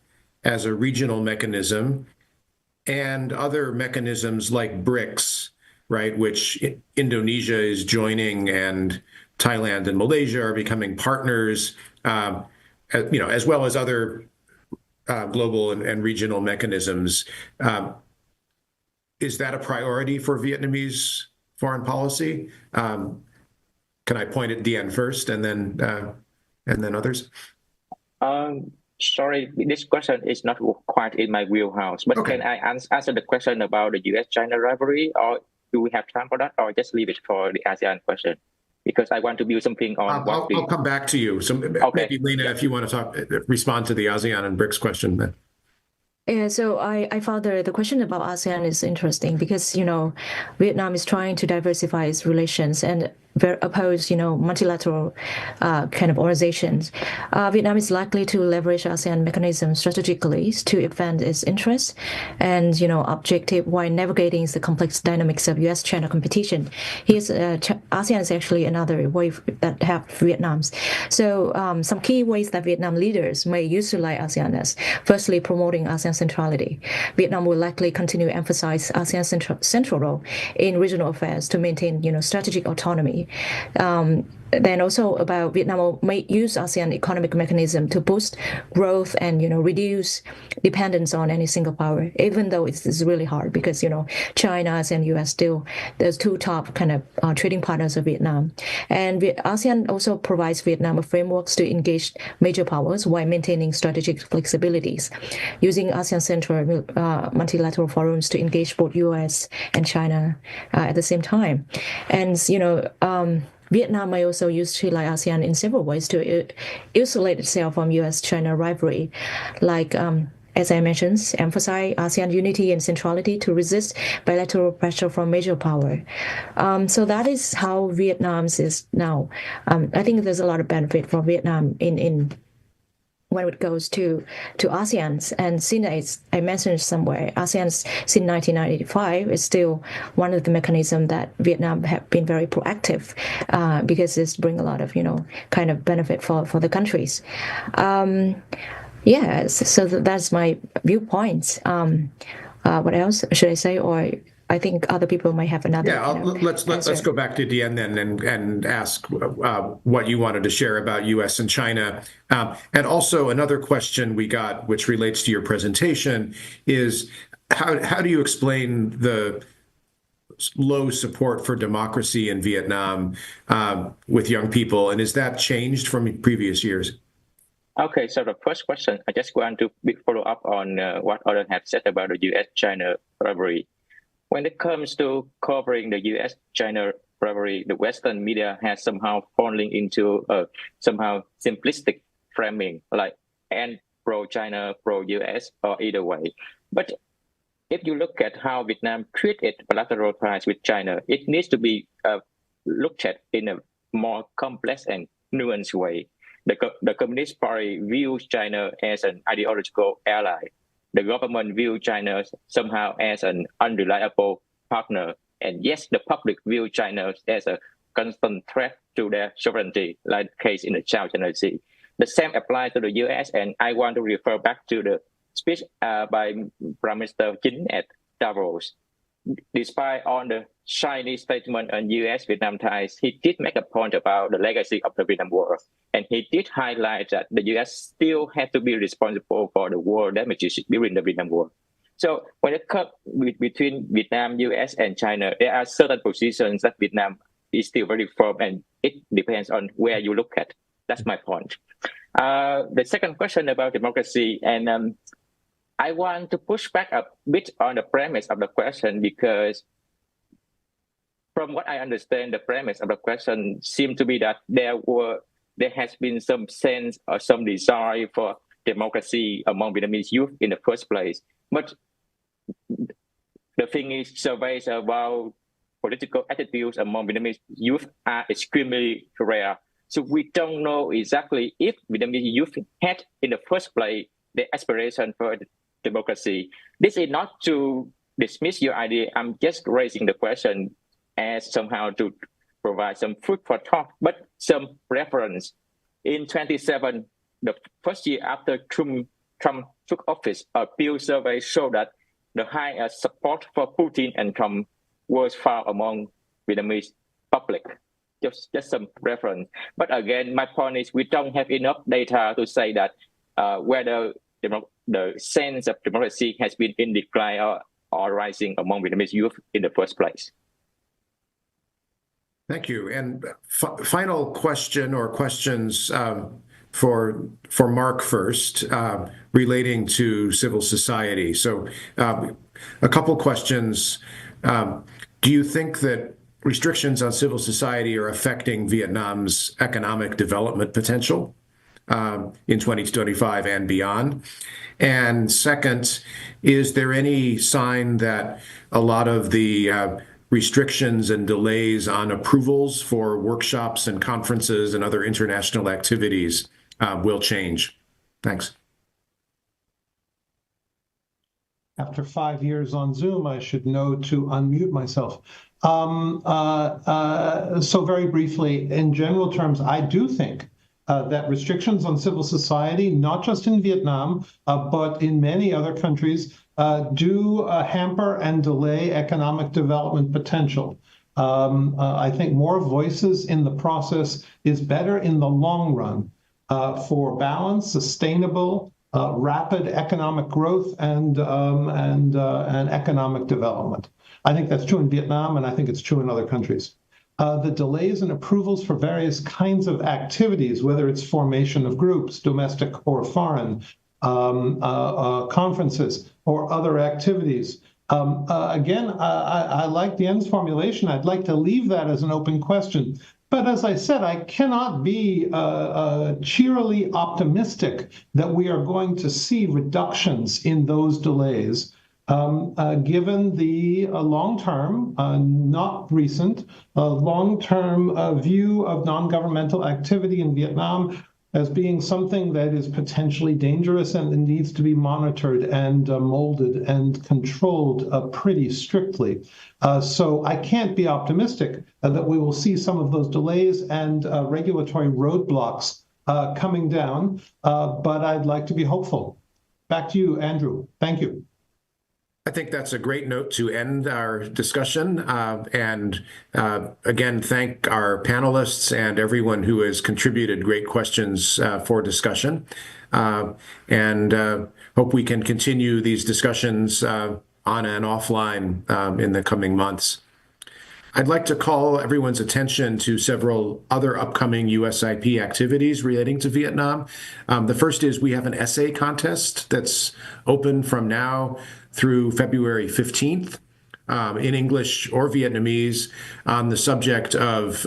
as a regional mechanism and other mechanisms like BRICS, right, which Indonesia is joining and Thailand and Malaysia are becoming partners, as well as other global and regional mechanisms. Is that a priority for Vietnamese foreign policy? Can I point at Dien first and then others? Sorry, this question is not quite in my wheelhouse, but Okay. can I answer the question about the U.S.-China rivalry, or do we have time for that, or just leave it for the ASEAN question? Because I want to build something on I'll come back to you. So maybe, Lena, if you want to respond to the ASEAN and BRICS question then. Yeah, so I found the question about ASEAN is interesting because, Vietnam is trying to diversify its relations and oppose, multilateral kind of organizations. Vietnam is likely to leverage ASEAN mechanisms strategically to advance its interests and, objective while navigating the complex dynamics of U.S.-China competition. ASEAN is actually another way that helped Vietnam's. So some key ways that Vietnam leaders may utilize ASEAN is, firstly, promoting ASEAN centrality. Vietnam will likely continue to emphasize ASEAN's central role in regional affairs to maintain, strategic autonomy. Then also about Vietnam may use ASEAN economic mechanism to boost growth and reduce dependence on any single power, even though it's really hard because China and U.S. still there's two top kind of trading partners of Vietnam, and ASEAN also provides Vietnam a frameworks to engage major powers while maintaining strategic flexibilities, using ASEAN central multilateral forums to engage both U.S. and China at the same time, and Vietnam may also utilize ASEAN in several ways to isolate itself from U.S.-China rivalry, like, as I mentioned, emphasize ASEAN unity and centrality to resist bilateral pressure from major power. So that is how Vietnam is now. I think there's a lot of benefit for Vietnam in when it goes to ASEAN. And since I mentioned somewhere, ASEAN since 1995 is still one of the mechanisms that Vietnam have been very proactive because it's bring a lot of, kind of benefit for the countries. So that's my viewpoints. What else should I say? Or I think other people might have another. Yeah, let's go back to Dien then and ask what you wanted to share about U.S. and China. And also another question we got, which relates to your presentation, is how do you explain the low support for democracy in Vietnam with young people, and has that changed from previous years? Okay, so the first question, I just want to follow up on what others have said about the U.S.-China rivalry. When it comes to covering the U.S.-China rivalry, the Western media has somehow fallen into a somehow simplistic framing, like and pro-China, pro-U.S., or either way. But if you look at how Vietnam treated bilateral ties with China, it needs to be looked at in a more complex and nuanced way. The Communist Party views China as an ideological ally. The government views China somehow as an unreliable partner. And yes, the public view China as a constant threat to their sovereignty, like the case in the South China Sea. The same applies to the U.S., and I want to refer back to the speech by Prime Minister Chính at Davos. Despite all the Chinese statement on U.S.-Vietnam ties, he did make a point about the legacy of the Vietnam War. And he did highlight that the U.S. still had to be responsible for the war damages during the Vietnam War. So when it comes between Vietnam, U.S., and China, there are certain positions that Vietnam is still very firm, and it depends on where you look at. That's my point. The second question about democracy, and I want to push back a bit on the premise of the question, because from what I understand, the premise of the question seemed to be that there has been some sense or some desire for democracy among Vietnamese youth in the first place. But the thing is, surveys about political attitudes among Vietnamese youth are extremely rare. So we don't know exactly if Vietnamese youth had in the first place the aspiration for democracy. This is not to dismiss your idea. I'm just raising the question as somehow to provide some food for thought, but some reference. In 2007, the first year after Trump took office, a Pew survey showed that the highest support for Putin and Trump was found among Vietnamese public. Just some reference. But again, my point is we don't have enough data to say that whether the sense of democracy has been in decline or rising among Vietnamese youth in the first place. Thank you. And final question or questions for Mark first, relating to civil society. So a couple questions. Do you think that restrictions on civil society are affecting Vietnam's economic development potential in 2025 and beyond? And second, is there any sign that a lot of the restrictions and delays on approvals for workshops and conferences and other international activities will change? Thanks. After 5 years on Zoom, I should know to unmute myself. So very briefly, in general terms, I do think that restrictions on civil society, not just in Vietnam, but in many other countries, do hamper and delay economic development potential. I think more voices in the process is better in the long run for balanced, sustainable, rapid economic growth and economic development. I think that's true in Vietnam, and I think it's true in other countries. The delays and approvals for various kinds of activities, whether it's formation of groups, domestic or foreign, conferences or other activities. Again, I like Dien's formulation. I'd like to leave that as an open question. But as I said, I cannot be cheerily optimistic that we are going to see reductions in those delays, given the long-term, not recent, long-term view of non-governmental activity in Vietnam as being something that is potentially dangerous and needs to be monitored and molded and controlled pretty strictly. So I can't be optimistic that we will see some of those delays and regulatory roadblocks coming down, but I'd like to be hopeful. Back to you, Andrew. Thank you. I think that's a great note to end our discussion. And again, thank our panelists and everyone who has contributed great questions for discussion. And hope we can continue these discussions on and offline in the coming months. I'd like to call everyone's attention to several other upcoming USIP activities relating to Vietnam. The first is we have an essay contest that's open from now through February 15th. In English or Vietnamese on the subject of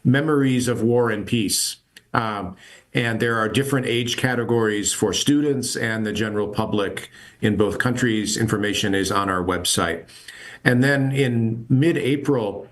memories of war and peace. And there are different age categories for students and the general public in both countries. Information is on our website. And then in mid-April,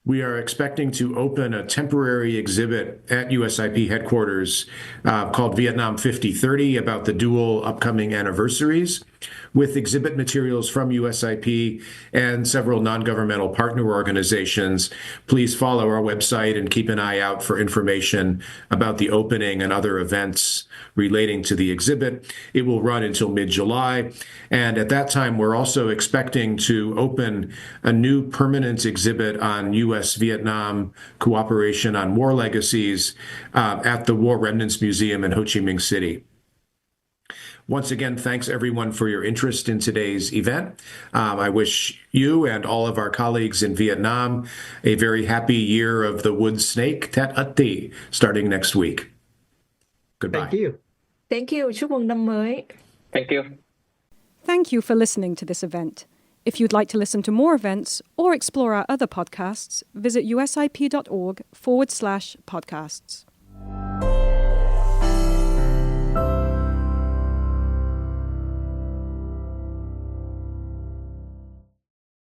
we are expecting to open a temporary exhibit at USIP headquarters called Vietnam 5030 about the dual upcoming anniversaries, with exhibit materials from USIP and several non-governmental partner organizations. Please follow our website and keep an eye out for information about the opening and other events relating to the exhibit. It will run until mid-July. And at that time, we're also expecting to open a new permanent exhibit on U.S.-Vietnam cooperation on war legacies at the War Remnants Museum in Ho Chi Minh City. Once again, thanks everyone for your interest in today's event. I wish you and all of our colleagues in Vietnam a very happy year of the wood snake, Tet Atti, starting next week. Goodbye. Thank you. Thank you. Chúc mừng năm mới. Thank you. Thank you for listening to this event. If you'd like to listen to more events or explore our other podcasts, visit usip.org/podcasts.